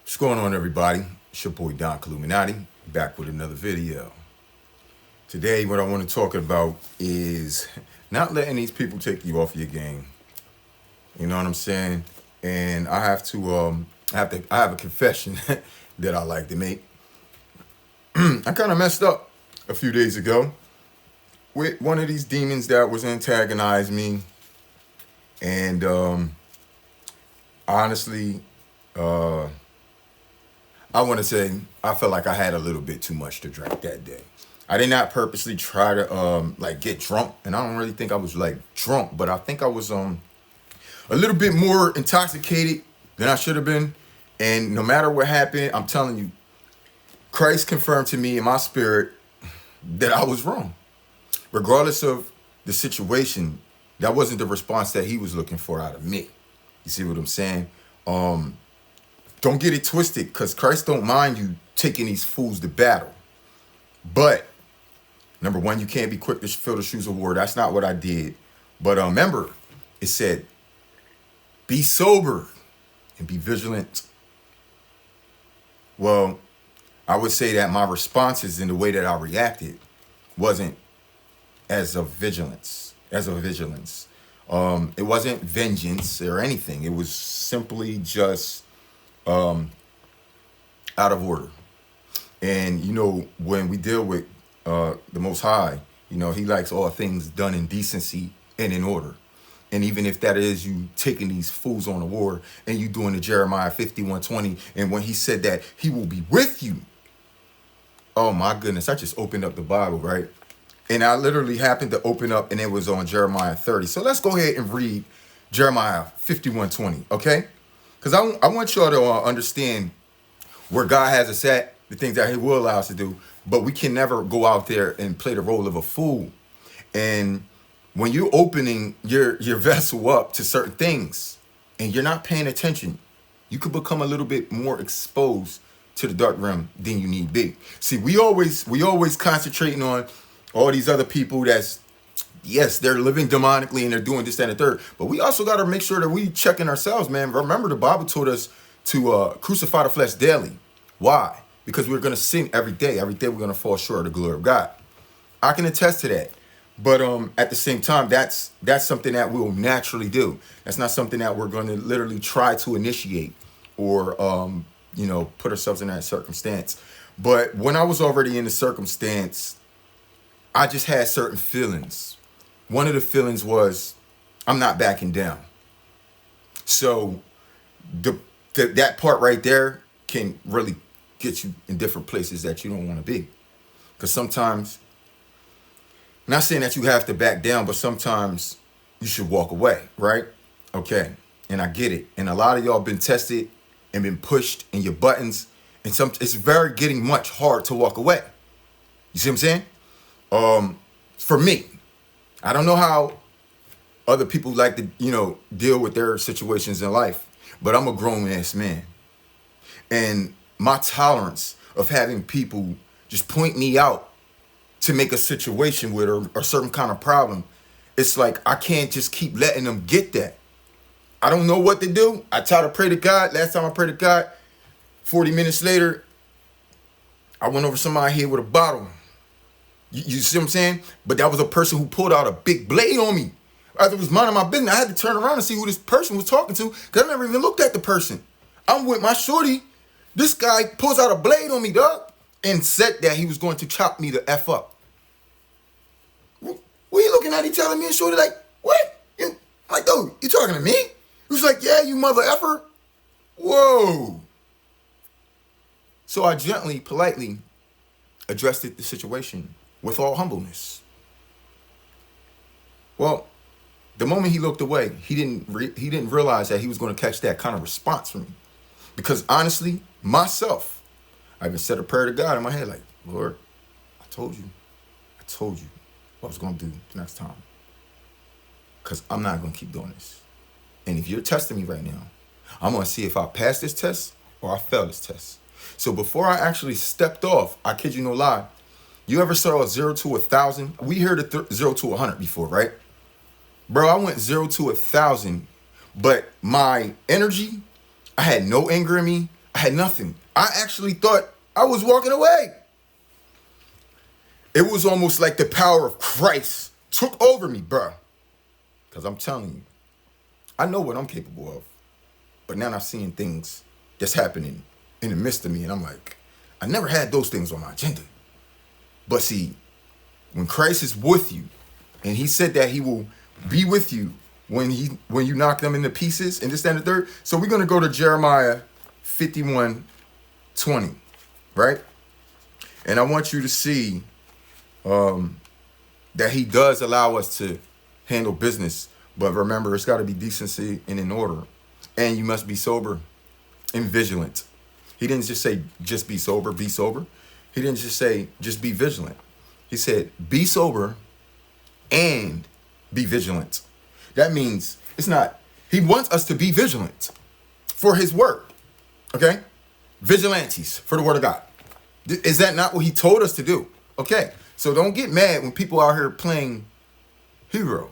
What's going on, everybody? It's your boy Don Illuminati, back with another video. Today, what I want to talk about is not letting these people take you off your game. You know what I'm saying? And I have to, I have a confession that I like to make. I kind of messed up a few days ago with one of these demons that was antagonizing me, and honestly, I want to say I felt like I had a little bit too much to drink that day. I did not purposely try to get drunk, and I don't really think I was like drunk, but I think I was a little bit more intoxicated than I should have been. And no matter what happened, I'm telling you, Christ confirmed to me in my spirit that I was wrong. Regardless of the situation, that wasn't the response that he was looking for out of me. You see what I'm saying? Don't get it twisted, because Christ don't mind you taking these fools to battle. But, number one, you can't be quick to fill the shoes of war. That's not what I did. But remember, it said, be sober and be vigilant. Well, I would say that my responses and the way that I reacted wasn't as of vigilance. It wasn't vengeance or anything. It was simply just out of order. And you know, when we deal with the Most High, you know, he likes all things done in decency and in order. And even if that is you taking these fools on the war and you doing the Jeremiah 51:20, and when he said that he will be with you, oh my goodness, I just opened up the Bible, right? And I literally happened to open up and it was on Jeremiah 30. So let's go ahead and read Jeremiah 51:20, okay? Because I want y'all to understand where God has us at, the things that he will allow us to do, but we can never go out there and play the role of a fool. And when you're opening your vessel up to certain things and you're not paying attention, you could become a little bit more exposed to the dark realm than you need be. See, we always concentrating on all these other people that's, yes, they're living demonically and they're doing this, that, and the third. But we also got to make sure that we checking ourselves, man. Remember, the Bible told us to crucify the flesh daily. Why? Because we're going to sin every day. Every day we're going to fall short of the glory of God. I can attest to that. But at the same time, that's something that we'll naturally do. That's not something that we're going to literally try to initiate or, put ourselves in that circumstance. But when I was already in the circumstance, I just had certain feelings. One of the feelings was, I'm not backing down. So that part right there can really get you in different places that you don't want to be. Because sometimes, not saying that you have to back down, but sometimes you should walk away, right? Okay, and I get it. And a lot of y'all been tested and been pushed in your buttons, and it's very getting much hard to walk away. You see what I'm saying? For me, I don't know how other people like to, deal with their situations in life, but I'm a grown ass man. And my tolerance of having people just point me out to make a situation with or a certain kind of problem, it's like I can't just keep letting them get that. I don't know what to do. I try to pray to God. Last time I prayed to God, 40 minutes later, I went over somebody's head with a bottle. You see what I'm saying? But that was a person who pulled out a big blade on me. As I was minding my business, I had to turn around and see who this person was talking to, because I never even looked at the person. I'm with my shorty. This guy pulls out a blade on me, dog, and said that he was going to chop me the F up. We looking at each other, me and shorty, like, what? I'm like, dude, you talking to me? He was like, yeah, you mother effer. Whoa. So I gently, politely addressed the situation with all humbleness. Well, the moment he looked away, he didn't realize that he was going to catch that kind of response from me. Because honestly, myself, I even said a prayer to God in my head, like, Lord, I told you what I was going to do the next time. Because I'm not going to keep doing this. And if you're testing me right now, I'm going to see if I pass this test or I fail this test. So before I actually stepped off, I kid you no lie, you ever saw a 0 to 1,000? We heard a 0 to 100 before, right? Bro, I went 0 to 1,000, but my energy, I had no anger in me. I I had nothing. I actually thought I was walking away. It was almost like the power of Christ took over me, bruh. Because I'm telling you, I know what I'm capable of. But now I'm seeing things that's happening in the midst of me. And I'm like, I never had those things on my agenda. But see, when Christ is with you, and he said that he will be with you when you knock them into pieces, and this, that, and the third. So we're going to go to Jeremiah 51:20, right? And I want you to see that he does allow us to handle business. But remember, it's got to be decency and in order. And you must be sober and vigilant. He didn't just say, just be sober, be sober. He didn't just say, just be vigilant. He said, be sober and be vigilant. That means he wants us to be vigilant for his word. Okay? Vigilantes for the word of God. Is that not what he told us to do? Okay. So don't get mad when people out here playing hero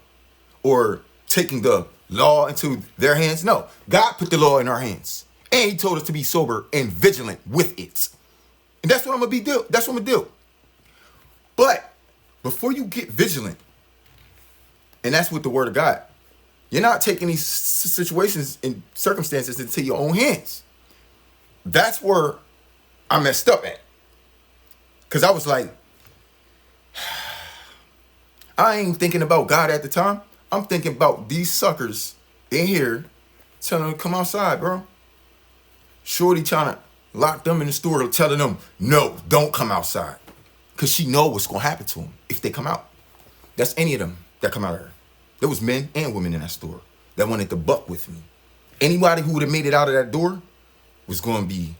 or taking the law into their hands. No, God put the law in our hands. And he told us to be sober and vigilant with it. And that's what I'm going to do. That's what I'm going to do. But before you get vigilant, and that's with the word of God, you're not taking these situations and circumstances into your own hands. That's where I messed up at. Because I was like, I ain't thinking about God at the time. I'm thinking about these suckers in here telling them to come outside, bro. Shorty trying to lock them in the store, telling them, no, don't come outside. Because she know what's going to happen to them if they come out. That's any of them that come out of her. There was men and women in that store that wanted to buck with me. Anybody who would have made it out of that door was going to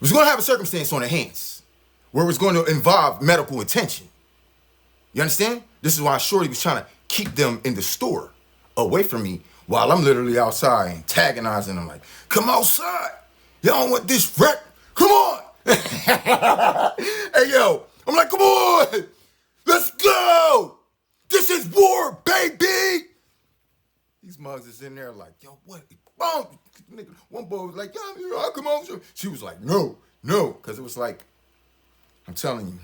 have a circumstance on their hands where it was going to involve medical attention. You understand? This is why Shorty was trying to keep them in the store away from me while I'm literally outside antagonizing them like, come outside. Y'all don't want this wreck. Come on. Hey, yo, I'm like, come on. Let's go. This is war, baby. These mugs is in there like, yo, what? One boy was like, yo, I'll come on. She was like, no. Because it was like, I'm telling you,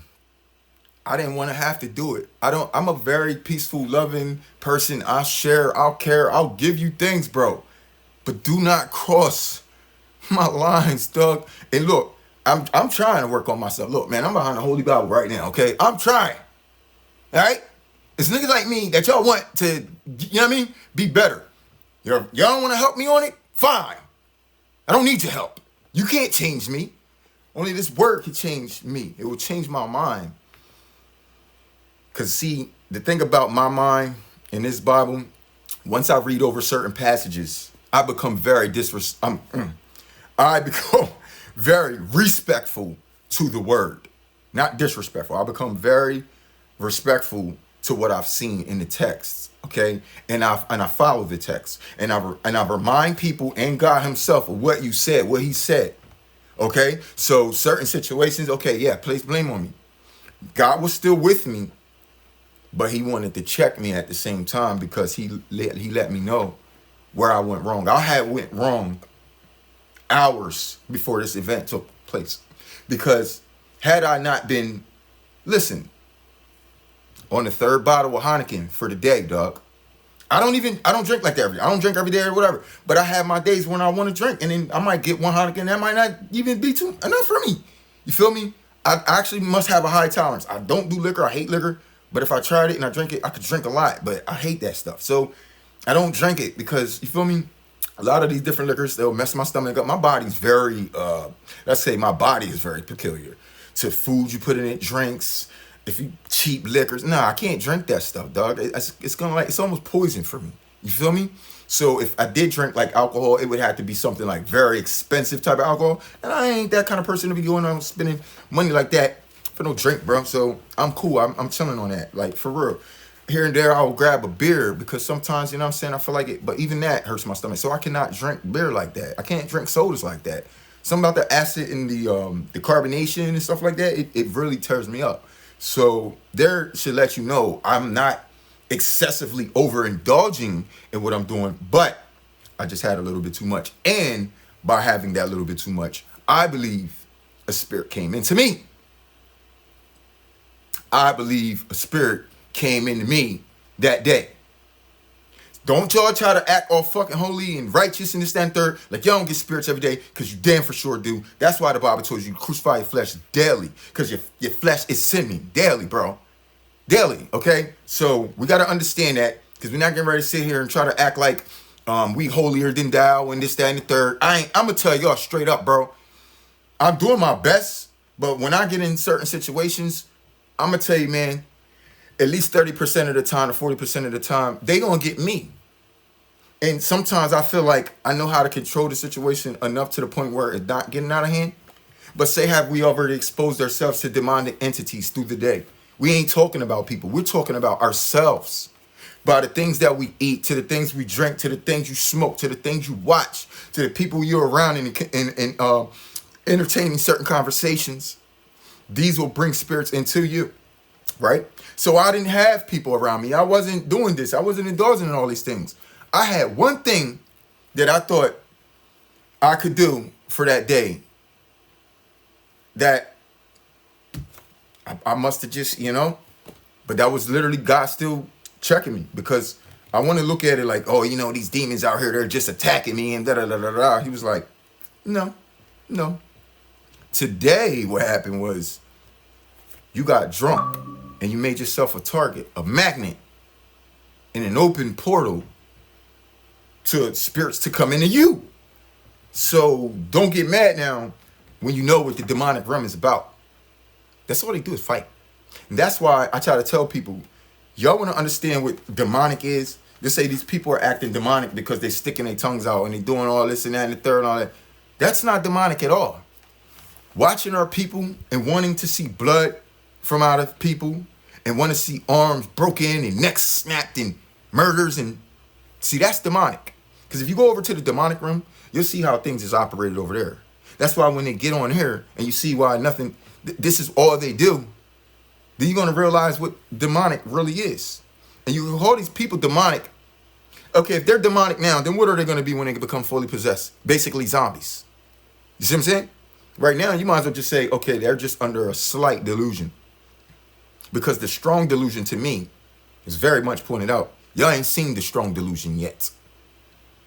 I didn't want to have to do it. I'm a very peaceful, loving person. I'll share, I'll care, I'll give you things, bro. But do not cross my lines, Doug. And look, I'm trying to work on myself. Look, man, I'm behind the Holy Bible right now, okay? I'm trying. All right? It's niggas like me that y'all want to, you know what I mean? Be better. Y'all don't want to help me on it? Fine. I don't need your help. You can't change me. Only this word can change me. It will change my mind. Because, see, the thing about my mind in this Bible, once I read over certain passages, I become very I become very respectful to the word. Not disrespectful. I become very respectful to what I've seen in the text, okay? And I follow the text. And I remind people and God himself of what you said, what he said, okay? So certain situations, okay, yeah, place blame on me. God was still with me, but he wanted to check me at the same time because he let me know where I went wrong. I had went wrong hours before this event took place. Because had I not been, listen, on the third bottle of Heineken for the day, dog. I don't drink like that I don't drink every day or whatever. But I have my days when I want to drink. And then I might get one Heineken. That might not even be enough for me. You feel me? I actually must have a high tolerance. I don't do liquor. I hate liquor. But if I tried it and I drink it, I could drink a lot. But I hate that stuff. So I don't drink it because, you feel me? A lot of these different liquors, they'll mess my stomach up. My body's very, let's say my body is very peculiar to food you put in it, drinks. If you cheap liquors, nah, I can't drink that stuff, dog. It's almost poison for me. You feel me? So if I did drink like alcohol, it would have to be something like very expensive type of alcohol. And I ain't that kind of person to be going on spending money like that for no drink, bro. So I'm cool. I'm chilling on that. Like, for real. Here and there, I'll grab a beer because sometimes, you know what I'm saying, I feel like it. But even that hurts my stomach. So I cannot drink beer like that. I can't drink sodas like that. Something about the acid and the carbonation and stuff like that, it really tears me up. So there should let you know I'm not excessively overindulging in what I'm doing, but I just had a little bit too much. And by having that little bit too much. I believe a spirit came into me. I believe a spirit came into me that day. Don't y'all try to act all fucking holy and righteous and this, that, and third. Like y'all don't get spirits every day, because you damn for sure do. That's why the Bible told you crucify your flesh daily, because your flesh is sinning daily, bro. Daily, okay? So we got to understand that, because we're not getting ready to sit here and try to act like we holier than thou and this, that, and the third. I'm going to tell y'all straight up, bro. I'm doing my best, but when I get in certain situations, I'm going to tell you, man, at least 30% of the time or 40% of the time, they going to get me. And sometimes I feel like I know how to control the situation enough to the point where it's not getting out of hand. But say have we already exposed ourselves to demonic entities through the day? We ain't talking about people. We're talking about ourselves. By the things that we eat, to the things we drink, to the things you smoke, to the things you watch, to the people you're around and entertaining certain conversations. These will bring spirits into you, right? So I didn't have people around me. I wasn't doing this. I wasn't indulging in all these things. I had one thing that I thought I could do for that day that I must have just, but that was literally God still checking me, because I want to look at it like, oh, these demons out here, they're just attacking me and da-da-da-da-da. He was like, no. Today, what happened was you got drunk and you made yourself a target, a magnet, in an open portal to spirits to come into you. So don't get mad now when you know what the demonic realm is about. That's all they do is fight. And that's why I try to tell people, y'all want to understand what demonic is? They say these people are acting demonic because they're sticking their tongues out and they're doing all this and that and the third and all that. That's not demonic at all. Watching our people and wanting to see blood from out of people and want to see arms broken and necks snapped and murders, and see, that's demonic. Because if you go over to the demonic realm, you'll see how things is operated over there. That's why when they get on here and you see why this is all they do, then you're going to realize what demonic really is. And you call these people demonic. Okay, if they're demonic now, then what are they going to be when they become fully possessed? Basically zombies. You see what I'm saying? Right now, you might as well just say, okay, they're just under a slight delusion. Because the strong delusion to me is very much pointed out. Y'all ain't seen the strong delusion yet.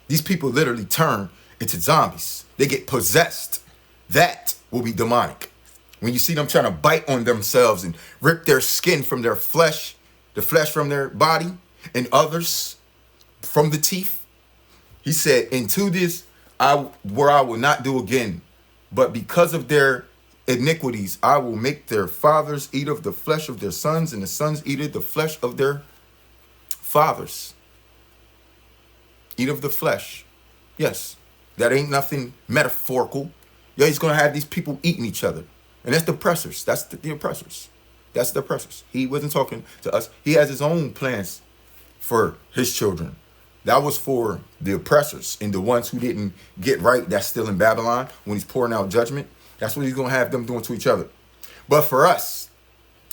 These people literally turn into zombies. They get possessed. That will be demonic. When you see them trying to bite on themselves and rip their skin from their flesh, the flesh from their body, and others from the teeth. He said, into this, I will not do again. But because of their iniquities, I will make their fathers eat of the flesh of their sons, and the sons eat of the flesh of their fathers. Eat of the flesh. Yes, that ain't nothing metaphorical. Yeah, he's going to have these people eating each other. And that's the oppressors. That's the oppressors. That's the oppressors. He wasn't talking to us. He has his own plans for his children. That was for the oppressors and the ones who didn't get right. That's still in Babylon when he's pouring out judgment. That's what he's going to have them doing to each other. But for us,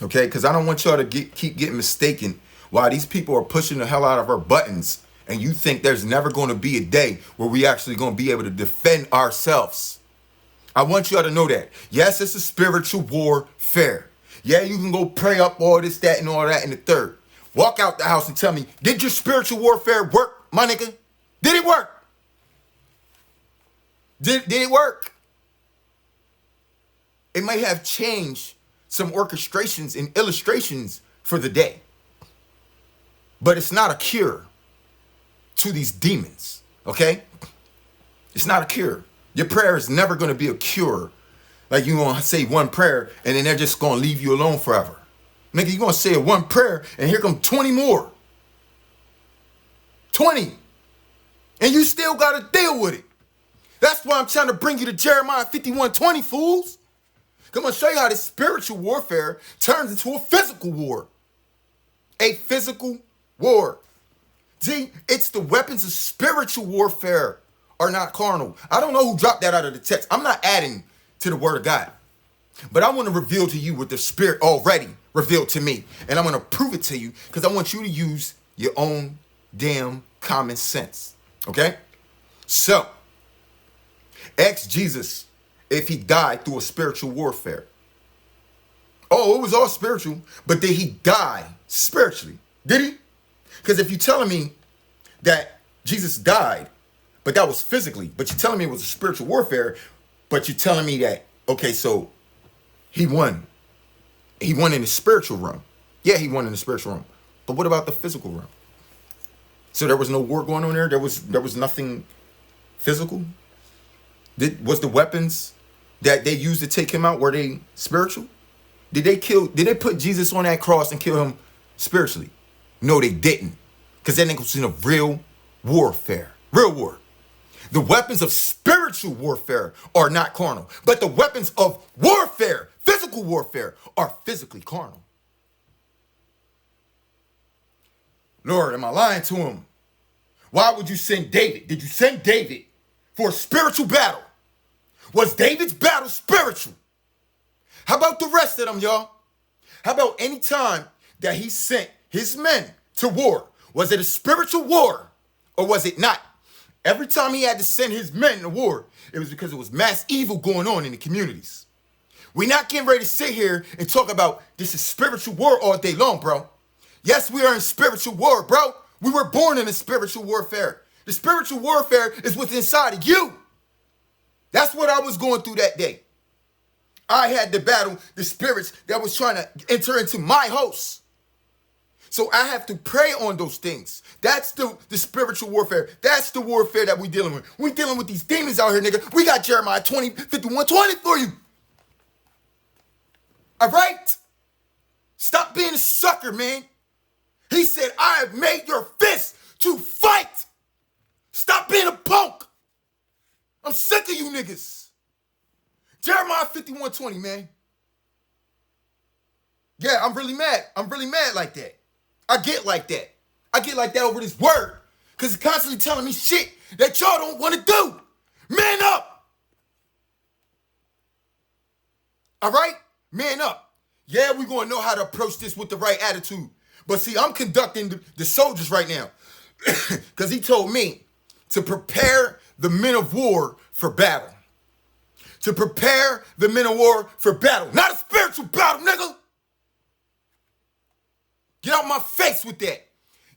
okay, because I don't want y'all to keep getting mistaken while these people are pushing the hell out of our buttons, and you think there's never going to be a day where we actually going to be able to defend ourselves. I want y'all to know that. Yes, it's a spiritual warfare. Yeah, you can go pray up all this, that, and all that in the third. Walk out the house and tell me, did your spiritual warfare work, my nigga? Did it work? Did it work? It may have changed some orchestrations and illustrations for the day, but it's not a cure to these demons, okay? It's not a cure. Your prayer is never going to be a cure. Like you're going to say one prayer and then they're just going to leave you alone forever. Nigga, you're going to say one prayer and here come 20 more. 20. And you still got to deal with it. That's why I'm trying to bring you to Jeremiah 51:20, fools. I'm going to show you how this spiritual warfare turns into a physical war. A physical war. See, it's the weapons of spiritual warfare are not carnal. I don't know who dropped that out of the text. I'm not adding to the word of God. But I want to reveal to you what the Spirit already revealed to me. And I'm going to prove it to you because I want you to use your own damn common sense. Okay? So, Ask Jesus if he died through a spiritual warfare. Oh, it was all spiritual, but did he die spiritually? Did he? Because if you're telling me that Jesus died, but that was physically, but you're telling me it was a spiritual warfare, but you're telling me that, okay, so he won. He won in the spiritual realm. Yeah, he won in the spiritual realm. But what about the physical realm? So there was no war going on there? There was nothing physical? Was the weapons that they used to take him out, were they spiritual? Did they put Jesus on that cross and kill him spiritually? No, they didn't. Because that nigga was in a real warfare. Real war. The weapons of spiritual warfare are not carnal. But the weapons of warfare, physical warfare, are physically carnal. Lord, am I lying to him? Why would you send David? Did you send David for a spiritual battle? Was David's battle spiritual? How about the rest of them, y'all? How about any time that he sent his men to war? Was it a spiritual war or was it not? Every time he had to send his men to war, it was because there was mass evil going on in the communities. We're not getting ready to sit here and talk about this is spiritual war all day long, bro. Yes, we are in spiritual war, bro. We were born in a spiritual warfare. The spiritual warfare is what's inside of you. That's what I was going through that day. I had to battle the spirits that was trying to enter into my house. So I have to pray on those things. That's the spiritual warfare. That's the warfare that we're dealing with. We're dealing with these demons out here, nigga. We got Jeremiah 51:20 for you. All right? Stop being a sucker, man. He said, I have made your fist to fight. Stop being a punk. I'm sick of you niggas. Jeremiah 51:20, man. Yeah, I'm really mad. I'm really mad like that. I get like that. I get like that over this word. Because it's constantly telling me shit that y'all don't want to do. Man up. All right? Man up. Yeah, we're going to know how to approach this with the right attitude. But see, I'm conducting the soldiers right now. Because he told me to prepare the men of war for battle. To prepare the men of war for battle. Not a spiritual battle, nigga. Get out my face with that.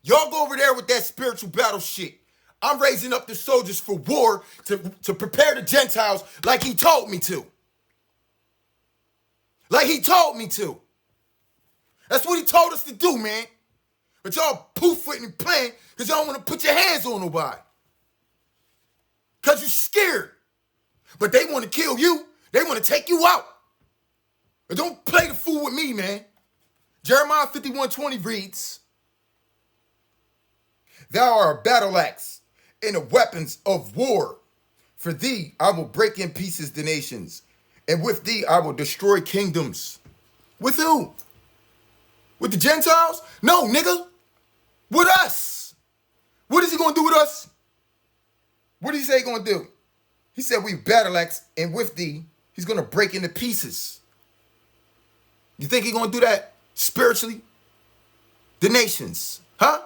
Y'all go over there with that spiritual battle shit. I'm raising up the soldiers for war to prepare the Gentiles like he told me to. Like he told me to. That's what he told us to do, man. But y'all poof-footing and playing because y'all don't want to put your hands on nobody. Because you're scared. But they want to kill you. They want to take you out. But don't play the fool with me, man. Jeremiah 51:20 reads, Thou art a battle axe and the weapons of war. For thee I will break in pieces the nations, and with thee I will destroy kingdoms. With who? With the Gentiles? No, nigga. With us. What is he going to do with us? What did he say he's going to do? He said we battle axe, and with thee, he's going to break into pieces. You think he's going to do that spiritually? The nations, huh?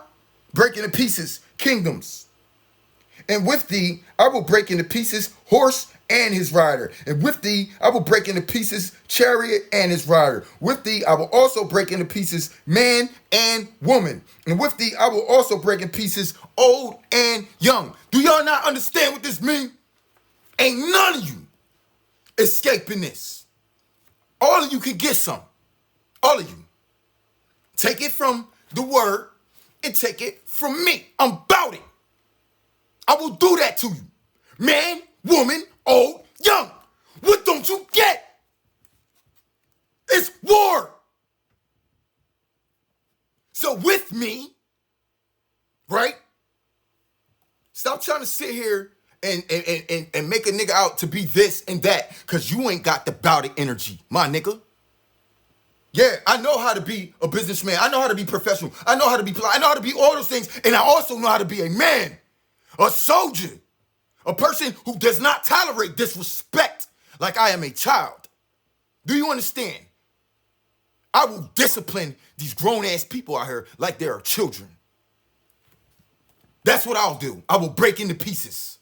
Break into pieces, kingdoms. And with thee, I will break into pieces horse and his rider. And with thee, I will break into pieces chariot and his rider. With thee, I will also break into pieces man and woman. And with thee, I will also break in pieces old and young. Do y'all not understand what this means? Ain't none of you escaping this. All of you can get some. All of you. Take it from the word and take it from me. I'm about it. I will do that to you. Man, woman, old, young. What don't you get? It's war. So with me, right? Stop trying to sit here and make a nigga out to be this and that because you ain't got the bout it energy, my nigga. Yeah, I know how to be a businessman. I know how to be professional. I know how to be polite. I know how to be all those things. And I also know how to be a man, a soldier, a person who does not tolerate disrespect like I am a child. Do you understand? I will discipline these grown-ass people out here like they are children. That's what I'll do. I will break into pieces.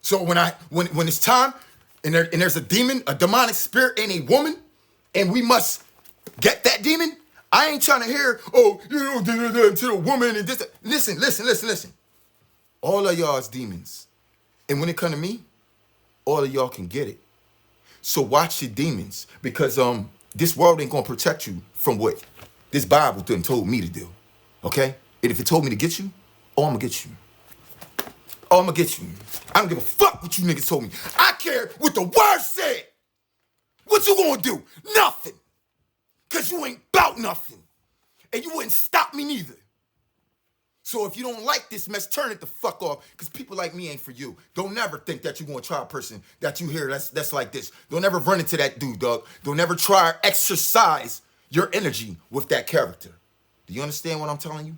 So when it's time and there's a demon, a demonic spirit in a woman, and we must get that demon, I ain't trying to hear, oh, to the woman and this. Listen. All of y'all is demons. And when it come to me, all of y'all can get it. So watch your demons, because this world ain't gonna protect you from what this Bible done told me to do. Okay? And if it told me to get you, oh, I'm gonna get you. Oh, I'm gonna get you. I don't give a fuck what you niggas told me. I care what the word said. What you gonna do? Nothing. Cause you ain't about nothing. And you wouldn't stop me neither. So if you don't like this mess, turn it the fuck off, because people like me ain't for you. Don't never think that you're gonna try a person that you hear that's like this. Don't ever run into that dude, dog. Don't ever try or exercise your energy with that character. Do you understand what I'm telling you?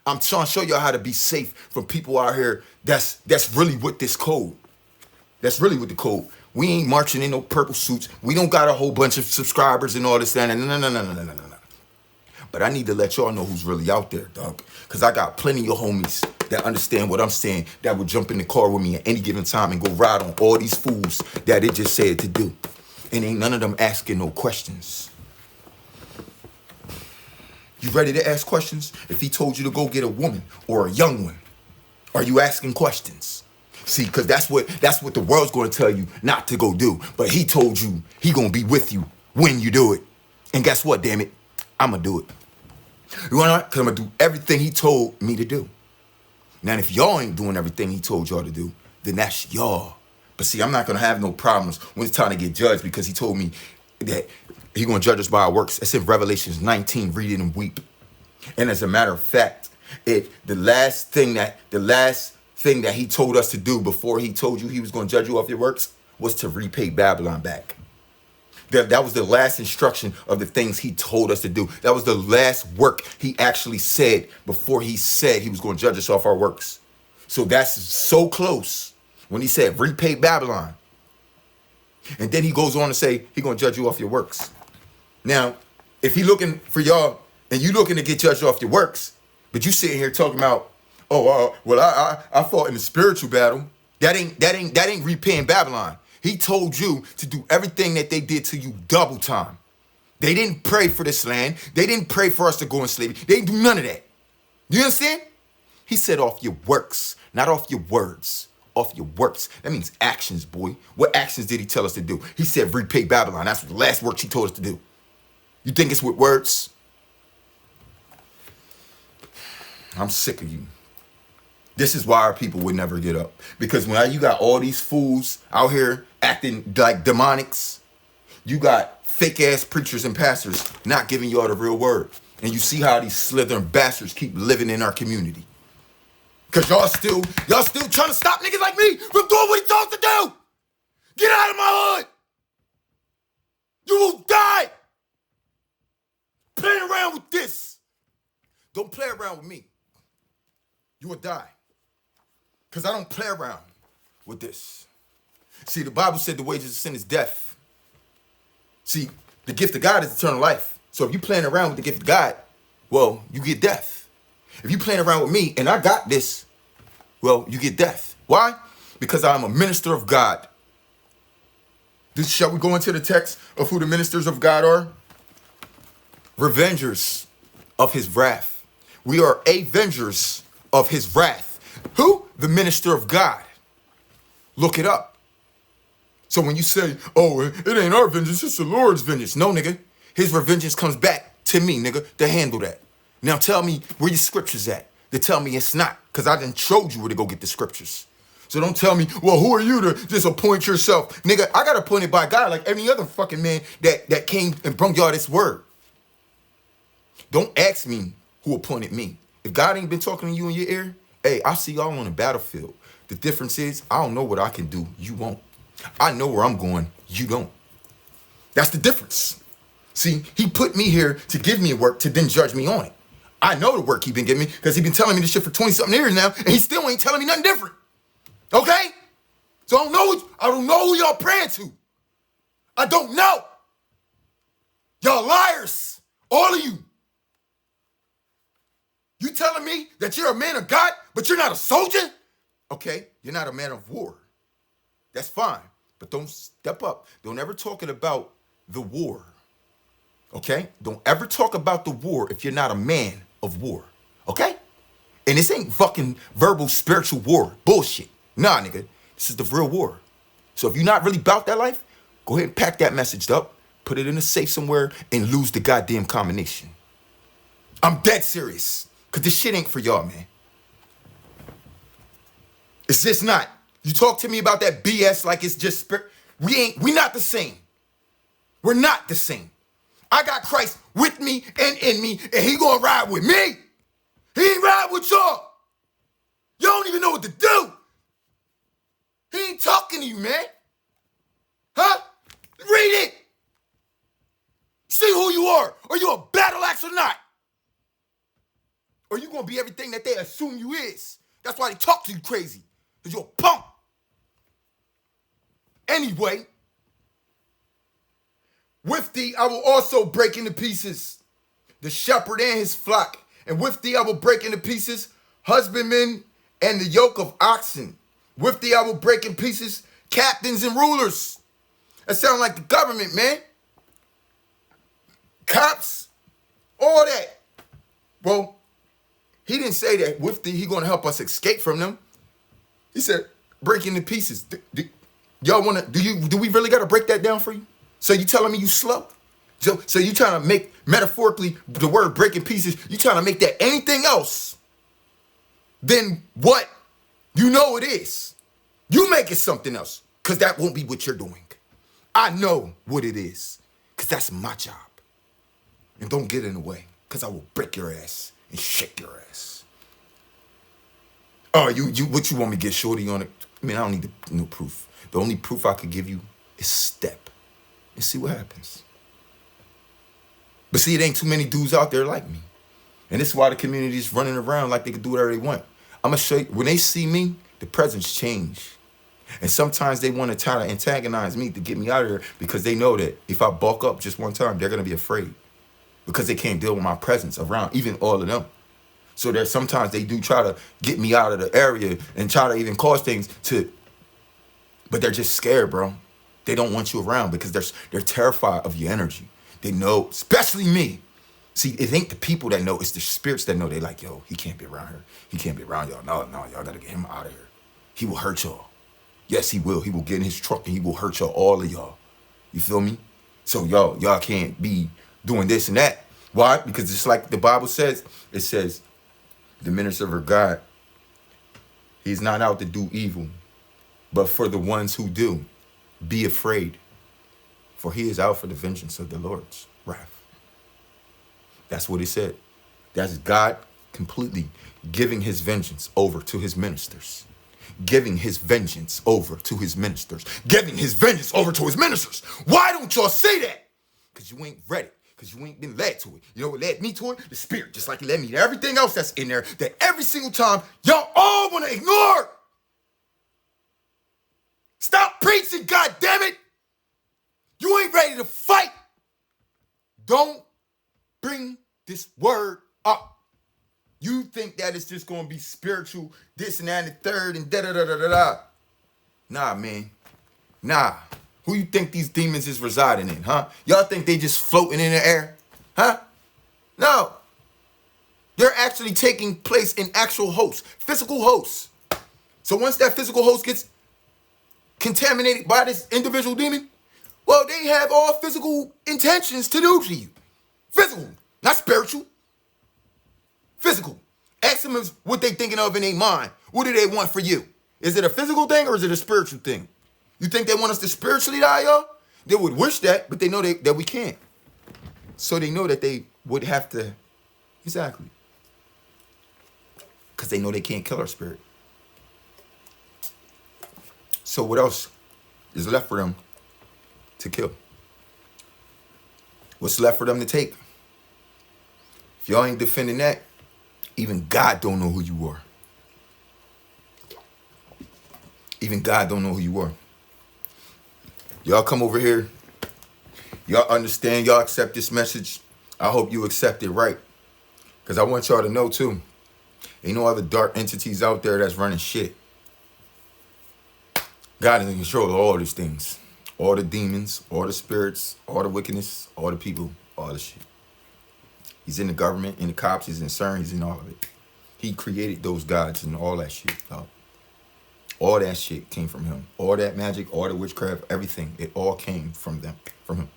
I'm trying to show y'all how to be safe from people out here that's really with this code. That's really with the code. We ain't marching in no purple suits. We don't got a whole bunch of subscribers and all this, that. No. But I need to let y'all know who's really out there, dog. Because I got plenty of homies that understand what I'm saying, that would jump in the car with me at any given time and go ride on all these fools that it just said to do. And ain't none of them asking no questions. You ready to ask questions? If he told you to go get a woman or a young one, are you asking questions? See, because that's what the world's going to tell you not to go do. But he told you he going to be with you when you do it. And guess what, damn it? I'm going to do it. You want to know? Because I'm going to do everything he told me to do. Now, if y'all ain't doing everything he told y'all to do, then that's y'all. But see, I'm not going to have no problems when it's time to get judged, because he told me that he going to judge us by our works. That's in Revelations 19, read it and weep. And as a matter of fact, the last thing that he told us to do before he told you he was going to judge you off your works was to repay Babylon back. That was the last instruction of the things he told us to do. That was the last work he actually said before he said he was going to judge us off our works. So that's so close when he said repay Babylon. And then he goes on to say he's going to judge you off your works. Now, if he looking for y'all and you looking to get judged off your works, but you sitting here talking about, I fought in a spiritual battle. That ain't repaying Babylon. He told you to do everything that they did to you double time. They didn't pray for this land. They didn't pray for us to go in slavery. They didn't do none of that. You understand? He said off your works, not off your words. Off your works. That means actions, boy. What actions did he tell us to do? He said repay Babylon. That's the last work he told us to do. You think it's with words? I'm sick of you. This is why our people would never get up. Because when you got all these fools out here acting like demonics, you got fake ass preachers and pastors not giving y'all the real word. And you see how these slithering bastards keep living in our community. Because y'all still trying to stop niggas like me from doing what he told us to do. Get out of my hood. You will die playing around with this. Don't play around with me. You will die. Because I don't play around with this. See, the Bible said the wages of sin is death. See, the gift of God is eternal life. So if you playing around with the gift of God, well, you get death. If you playing around with me and I got this, well, you get death. Why? Because I'm a minister of God. Shall we go into the text of who the ministers of God are? Revengers of his wrath. We are avengers of his wrath. Who? The minister of God. Look it up. So when you say, oh, it ain't our vengeance, it's the Lord's vengeance. No, nigga. His vengeance comes back to me, nigga, to handle that. Now tell me where your scripture's at. To tell me it's not. Because I done showed you where to go get the scriptures. So don't tell me, well, who are you to just appoint yourself? Nigga, I got appointed by God like any other fucking man that came and brought y'all this word. Don't ask me who appointed me. If God ain't been talking to you in your ear, hey, I see y'all on the battlefield. The difference is I don't know what I can do. You won't. I know where I'm going. You don't. That's the difference. See, he put me here to give me a work to then judge me on it. I know the work he been giving me because he been telling me this shit for 20-something years now, and he still ain't telling me nothing different. Okay? So I don't know who y'all praying to. I don't know. Y'all liars. All of you. You telling me that you're a man of God, but you're not a soldier? Okay? You're not a man of war. That's fine. But don't step up. Don't ever talking about the war. Okay? Don't ever talk about the war if you're not a man of war. Okay? And this ain't fucking verbal spiritual war. Bullshit. Nah, nigga. This is the real war. So if you're not really about that life, go ahead and pack that message up, put it in a safe somewhere, and lose the goddamn combination. I'm dead serious. Because this shit ain't for y'all, man. It's just not. You talk to me about that BS like it's just spirit. We not the same. We're not the same. I got Christ with me and in me, and he gonna ride with me. He ain't ride with y'all. Y'all don't even know what to do. He ain't talking to you, man. Huh? Read it. See who you are. Are you a battle axe or not? Or you gonna be everything that they assume you is. That's why they talk to you crazy. Because you're a punk. Anyway, with thee I will also break into pieces the shepherd and his flock. And with thee I will break into pieces husbandmen and the yoke of oxen. With thee I will break in pieces captains and rulers. That sound like the government, man. Cops, all that. Well, he didn't say that with thee he gonna help us escape from them. He said break into pieces. Y'all wanna, do we really gotta break that down for you? So you telling me you slow? So you trying to make, metaphorically, the word break in pieces, you trying to make that anything else than what you know it is. You make it something else, because that won't be what you're doing. I know what it is, because that's my job. And don't get in the way, because I will break your ass and shake your ass. Oh, you what you want me to get shorty on it? I mean, I don't need no proof. The only proof I could give you is step and see what happens. But see, it ain't too many dudes out there like me. And this is why the community is running around like they can do whatever they want. I'm going to show you, when they see me, the presence change. And sometimes they want to try to antagonize me to get me out of here because they know that if I bulk up just one time, they're going to be afraid. Because they can't deal with my presence around, even all of them. So there's sometimes they do try to get me out of the area and try to even cause things to, but they're just scared, bro. They don't want you around because they're terrified of your energy. They know, especially me. See, it ain't the people that know, it's the spirits that know. They like, yo, he can't be around here. He can't be around y'all. No, y'all gotta get him out of here. He will hurt y'all. Yes, he will. He will get in his truck and he will hurt y'all, all of y'all. You feel me? So y'all can't be doing this and that. Why? Because just like the Bible says, it says, the minister of God, he's not out to do evil, but for the ones who do, be afraid. For he is out for the vengeance of the Lord's wrath. That's what he said. That's God completely giving his vengeance over to his ministers. Giving his vengeance over to his ministers. Giving his vengeance over to his ministers. Why don't y'all say that? Because you ain't ready. Because you ain't been led to it. You know what led me to it? The Spirit. Just like he led me to everything else that's in there that every single time y'all all want to ignore. Stop preaching, goddammit. You ain't ready to fight. Don't bring this word up. You think that it's just going to be spiritual, this and that and the third and da-da-da-da-da-da. Nah, man. Nah. Who you think these demons is residing in, huh? Y'all think they just floating in the air? Huh? No. They're actually taking place in actual hosts, physical hosts. So once that physical host gets contaminated by this individual demon, well, they have all physical intentions to do to you. Physical, not spiritual. Physical. Ask them what they thinking of in their mind. What do they want for you? Is it a physical thing or is it a spiritual thing? You think they want us to spiritually die, y'all? They would wish that, but they know that we can't. So they know that they would have to, exactly. Because they know they can't kill our spirit. So what else is left for them to kill? What's left for them to take? If y'all ain't defending that, even God don't know who you are. Even God don't know who you are. Y'all come over here. Y'all understand. Y'all accept this message. I hope you accept it right. Because I want y'all to know, too. Ain't no other dark entities out there that's running shit. God is in control of all these things. All the demons, all the spirits, all the wickedness, all the people, all the shit. He's in the government, in the cops, he's in CERN, he's in all of it. He created those gods and all that shit, dog. All that shit came from him. All that magic, all the witchcraft, everything, it all came from them, from him.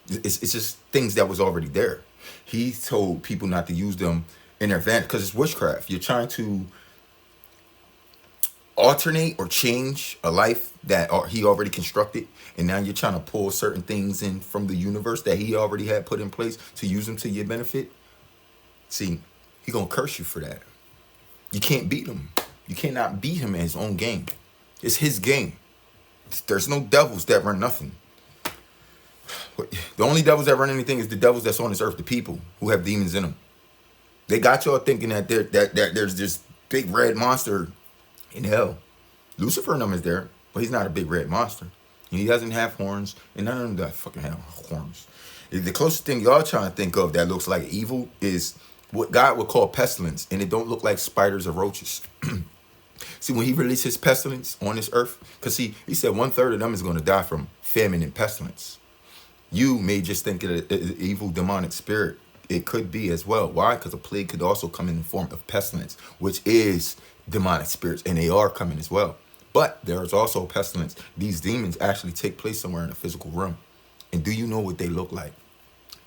It's just things that was already there. He told people not to use them in their advantage because it's witchcraft. You're trying to alternate or change a life that he already constructed, and now you're trying to pull certain things in from the universe that he already had put in place to use them to your benefit. See, he gonna curse you for that. You can't beat him. You cannot beat him in his own game. It's his game. There's no devils that run nothing. The only devils that run anything is the devils that's on this earth, the people who have demons in them. They got y'all thinking that there's this big red monster in hell. Lucifer and them is there, but he's not a big red monster. He doesn't have horns, and none of them that fucking have horns. The closest thing y'all trying to think of that looks like evil is what God would call pestilence, and it don't look like spiders or roaches. See, when he released his pestilence on this earth, because he said 1/3 of them is going to die from famine and pestilence. You may just think of an evil demonic spirit. It could be as well. Why? Because a plague could also come in the form of pestilence, which is demonic spirits, and they are coming as well. But there is also pestilence. These demons actually take place somewhere in the physical realm. And do you know what they look like?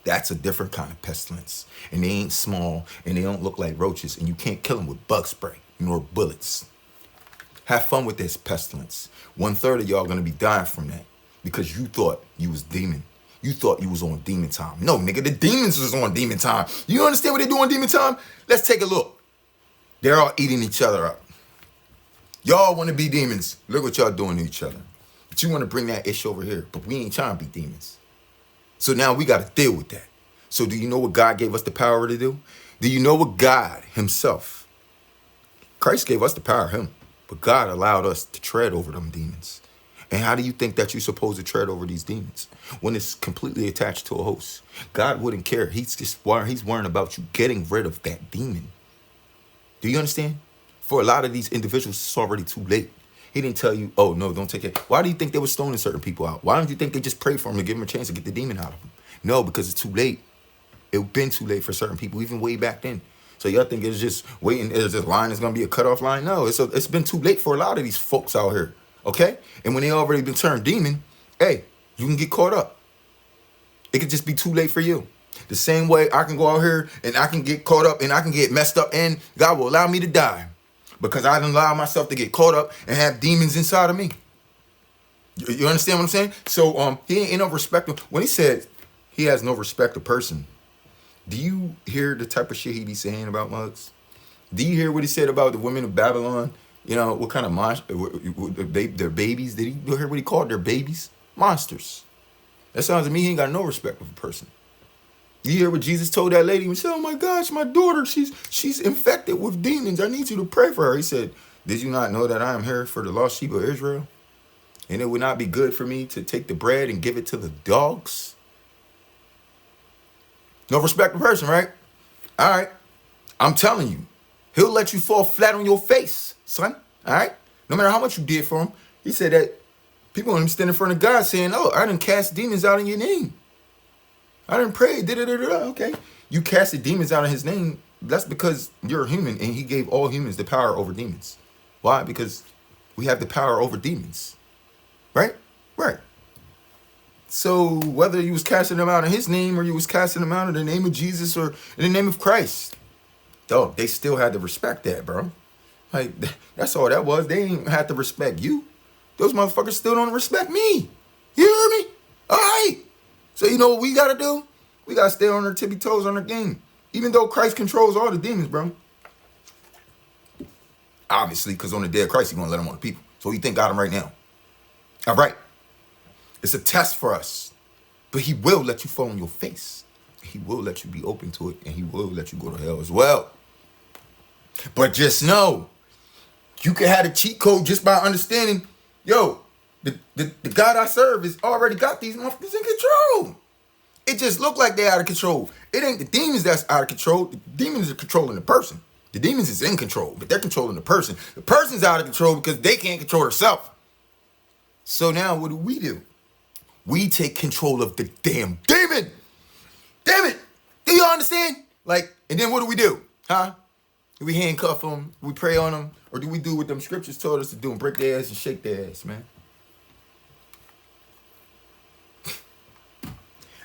That's a different kind of pestilence. And they ain't small, and they don't look like roaches, and you can't kill them with bug spray nor bullets. Have fun with this pestilence. 1/3 of y'all gonna be dying from that because you thought you was demon. You thought you was on demon time. No, nigga, the demons was on demon time. You understand what they do on demon time? Let's take a look. They're all eating each other up. Y'all want to be demons. Look what y'all doing to each other. But you want to bring that issue over here. But we ain't trying to be demons. So now we got to deal with that. So do you know what God gave us the power to do? Do you know what God himself, Christ gave us the power, him. But God allowed us to tread over them demons. And how do you think that you're supposed to tread over these demons when it's completely attached to a host? God wouldn't care. He's worrying about you getting rid of that demon. Do you understand? For a lot of these individuals, it's already too late. He didn't tell you, oh, no, don't take it. Why do you think they were stoning certain people out? Why don't you think they just prayed for them to give them a chance to get the demon out of them? No, because it's too late. It's been too late for certain people, even way back then. So y'all think it's just waiting, there's this line is going to be a cutoff line? No, it's been too late for a lot of these folks out here, okay? And when they already been turned demon, hey, you can get caught up. It could just be too late for you. The same way I can go out here and I can get caught up and I can get messed up and God will allow me to die because I didn't allow myself to get caught up and have demons inside of me. You understand what I'm saying? So he ain't no respect. When he said he has no respect of person, do you hear the type of shit he be saying about mugs? Do you hear what he said about the women of Babylon? You know, what kind of monster, their babies? Did you hear what he called their babies? Monsters. That sounds to me he ain't got no respect of a person. You hear what Jesus told that lady? He said, oh my gosh, my daughter, she's infected with demons. I need you to pray for her. He said, did you not know that I am here for the lost sheep of Israel? And it would not be good for me to take the bread and give it to the dogs? No respect of person, right? All right. I'm telling you, he'll let you fall flat on your face, son. All right? No matter how much you did for him. He said that people want him stand in front of God saying, oh, I done cast demons out in your name. I didn't pray. Okay. You casted demons out in his name. That's because you're a human and he gave all humans the power over demons. Why? Because we have the power over demons. Right? Right. So whether you was casting them out in his name or you was casting them out in the name of Jesus or in the name of Christ, dog, they still had to respect that, bro. Like, that's all that was. They ain't had to respect you. Those motherfuckers still don't respect me. You hear me? All right. So you know what we got to do? We got to stay on our tippy toes on our game. Even though Christ controls all the demons, bro. Obviously, because on the day of Christ, he's going to let them on the people. So you think got him right now. All right. It's a test for us. But he will let you fall on your face. He will let you be open to it. And he will let you go to hell as well. But just know, you can have a cheat code just by understanding, yo, the God I serve has already got these motherfuckers in control. It just look like they're out of control. It ain't the demons that's out of control. The demons are controlling the person. The demons is in control, but they're controlling the person. The person's out of control because they can't control themselves. So now what do? We take control of the damn demon. Damn it. Do you understand? Like, and then what do? Huh? Do we handcuff them? We pray on them? Or do we do what them scriptures told us to do and break their ass and shake their ass, man?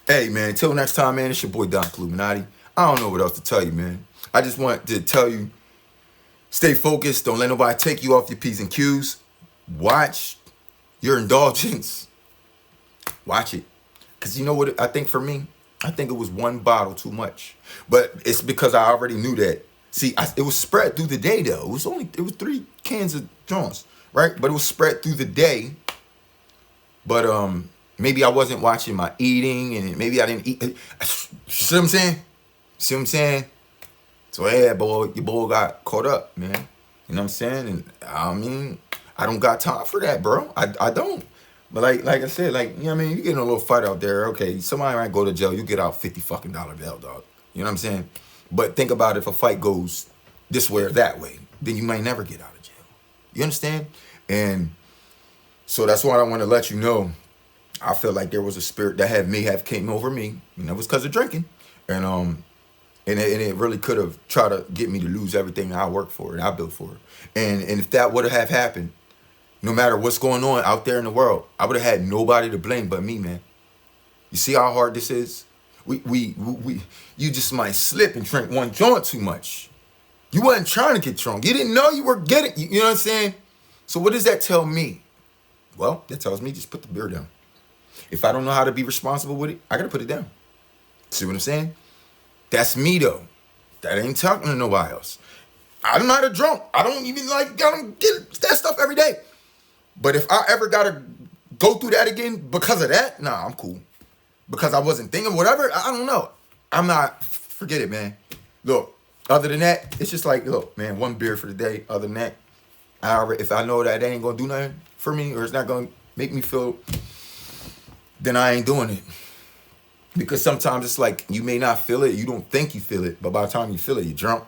Hey, man, until next time, man, it's your boy Don Illuminati. I don't know what else to tell you, man. I just want to tell you, stay focused. Don't let nobody take you off your P's and Q's. Watch your indulgence. Watch it. Because you know what I think for me? I think it was one bottle too much. But it's because I already knew that. See, it was spread through the day, though. It was 3 cans of Jones, right? But it was spread through the day. But maybe I wasn't watching my eating, and maybe I didn't eat. See what I'm saying? See what I'm saying? So yeah, boy, your boy got caught up, man. You know what I'm saying? And I mean, I don't got time for that, bro. I don't. But like I said, like, you know what I mean? You get in a little fight out there, okay, somebody might go to jail, you get out $50 fucking bail, dog. You know what I'm saying? But think about if a fight goes this way or that way, then you might never get out of jail. You understand? And so that's why I want to let you know. I feel like there was a spirit that may have came over me, and that was because of drinking. And it really could have tried to get me to lose everything I worked for and I built for. And if that would have happened, no matter what's going on out there in the world, I would have had nobody to blame but me, man. You see how hard this is? You just might slip and drink one joint too much. You wasn't trying to get drunk. You didn't know you were getting, you know what I'm saying? So what does that tell me? Well, that tells me just put the beer down. If I don't know how to be responsible with it, I gotta put it down. See what I'm saying? That's me though. That ain't talking to nobody else. I'm not a drunk. I don't even gotta get that stuff every day. But if I ever gotta go through that again because of that, nah, I'm cool. Because I wasn't thinking whatever, I don't know. I'm not, forget it, man. Look, other than that, it's just like, look, man, one beer for the day. Other than that, if I know that ain't gonna do nothing for me or it's not gonna make me feel, then I ain't doing it. Because sometimes it's like you may not feel it, you don't think you feel it, but by the time you feel it, you're drunk.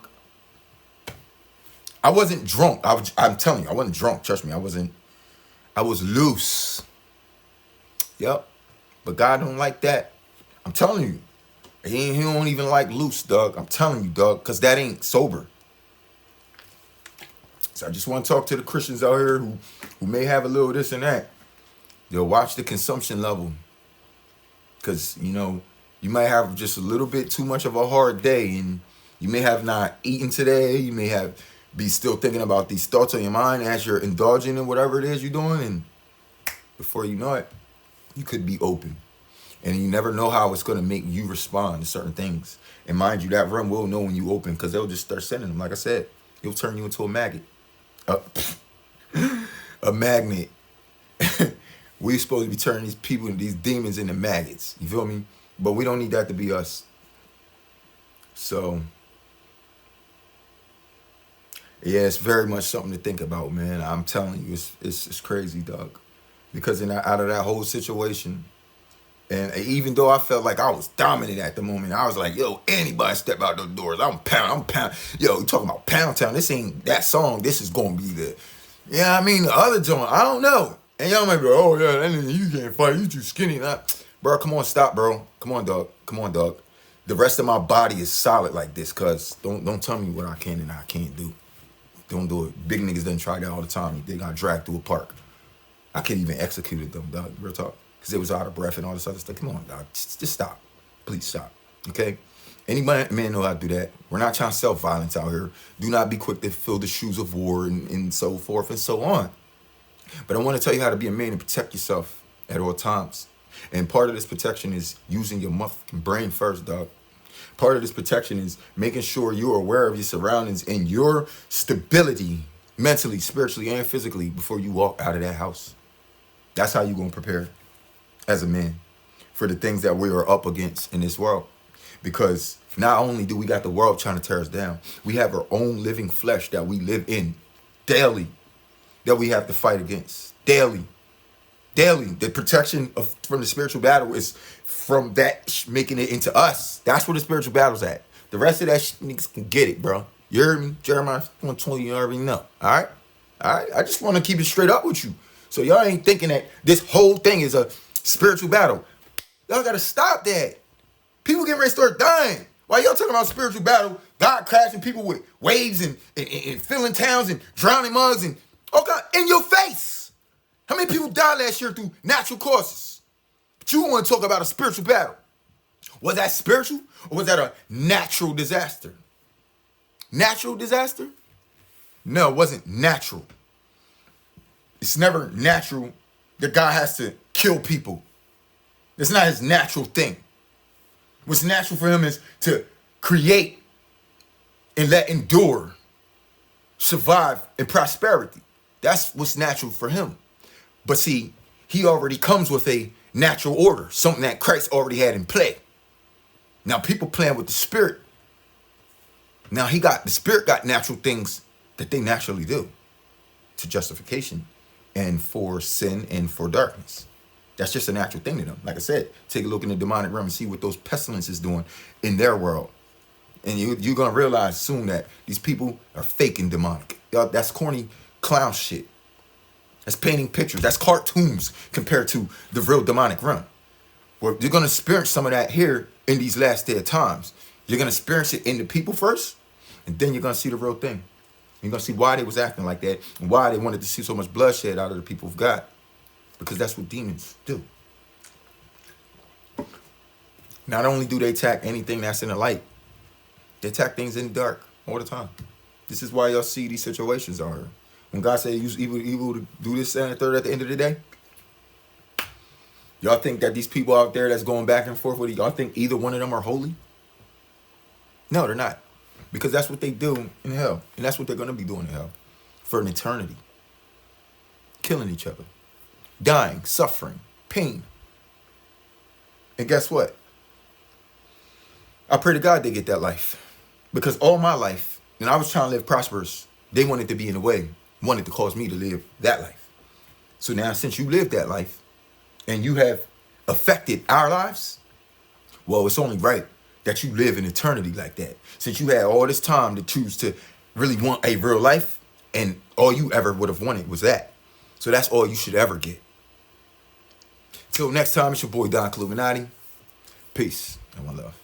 I wasn't drunk. I'm telling you, I wasn't drunk. Trust me, I was loose. Yep. But God don't like that. I'm telling you. He don't even like loose, dog. I'm telling you, dog, because that ain't sober. So I just want to talk to the Christians out here who may have a little this and that. They'll watch the consumption level. Because, you know, you might have just a little bit too much of a hard day, and you may have not eaten today. You may be still thinking about these thoughts on your mind as you're indulging in whatever it is you're doing, and before you know it, you could be open. And you never know how it's going to make you respond to certain things. And mind you, that rum will know when you open, because they'll just start sending them. Like I said, it'll turn you into a maggot. A magnet. We're supposed to be turning these people, these demons into maggots. You feel me? But we don't need that to be us. So, yeah, it's very much something to think about, man. I'm telling you, it's crazy, dog. Because out of that whole situation, and even though I felt like I was dominant at the moment, I was like, yo, anybody step out those doors, I'm pound. Yo, you talking about Pound Town. This ain't that song. This is going to be the, I mean, the other joint. I don't know. And y'all might be like, oh, yeah, that nigga, you can't fight. You too skinny. Bro, come on, stop, bro. Come on, dog. The rest of my body is solid like this, cuz don't tell me what I can and I can't do. Don't do it. Big niggas done try that all the time. They got dragged through a park. I can't even execute them, dog. Real talk. Because they was out of breath and all this other stuff. Come on, dog. Just stop. Please stop. Okay? Any man know how to do that. We're not trying to self-violence out here. Do not be quick to fill the shoes of war and so forth and so on. But I want to tell you how to be a man and protect yourself at all times. And part of this protection is using your motherfucking brain first, dog. Part of this protection is making sure you're aware of your surroundings and your stability mentally, spiritually, and physically before you walk out of that house. That's how you're going to prepare as a man for the things that we are up against in this world. Because not only do we got the world trying to tear us down, we have our own living flesh that we live in daily that we have to fight against. Daily. The protection from the spiritual battle is from that making it into us. That's where the spiritual battle's at. The rest of that niggas can get it, bro. You heard me? Jeremiah 1:20, you already know. All right? I just want to keep it straight up with you. So y'all ain't thinking that this whole thing is a spiritual battle. Y'all gotta stop that. People getting ready to start dying. While y'all talking about spiritual battle, God crashing people with waves and filling towns and drowning mugs and God in your face. How many people died last year through natural causes? But you want to talk about a spiritual battle. Was that spiritual or was that a natural disaster? Natural disaster? No, it wasn't natural. It's never natural that God has to kill people. It's not his natural thing. What's natural for him is to create and let endure, survive in prosperity. That's what's natural for him. But see, he already comes with a natural order, something that Christ already had in play. Now people playing with the spirit. Now the spirit got natural things that they naturally do to justification and for sin and for darkness. That's just a natural thing to them. Like I said, take a look in the demonic realm and see what those pestilences doing in their world. And you're going to realize soon that these people are fake and demonic. That's corny clown shit. That's painting pictures. That's cartoons compared to the real demonic realm. Well, you're going to experience some of that here in these last day of times. You're going to experience it in the people first, and then you're going to see the real thing. You're going to see why they was acting like that and why they wanted to see so much bloodshed out of the people of God. Because that's what demons do. Not only do they attack anything that's in the light, they attack things in the dark all the time. This is why y'all see these situations are. When God said use evil to do this, and the third at the end of the day, y'all think that these people out there that's going back and forth with y'all think either one of them are holy? No, they're not. Because that's what they do in hell. And that's what they're going to be doing in hell for an eternity. Killing each other. Dying, suffering, pain. And guess what? I pray to God they get that life. Because all my life, and I was trying to live prosperous, they wanted to be in the way, wanted to cause me to live that life. So now since you lived that life, and you have affected our lives, well, it's only right that you live in eternity like that. Since you had all this time to choose to really want a real life, and all you ever would have wanted was that. So that's all you should ever get. Till next time, it's your boy Don Illuminati. Peace and one love.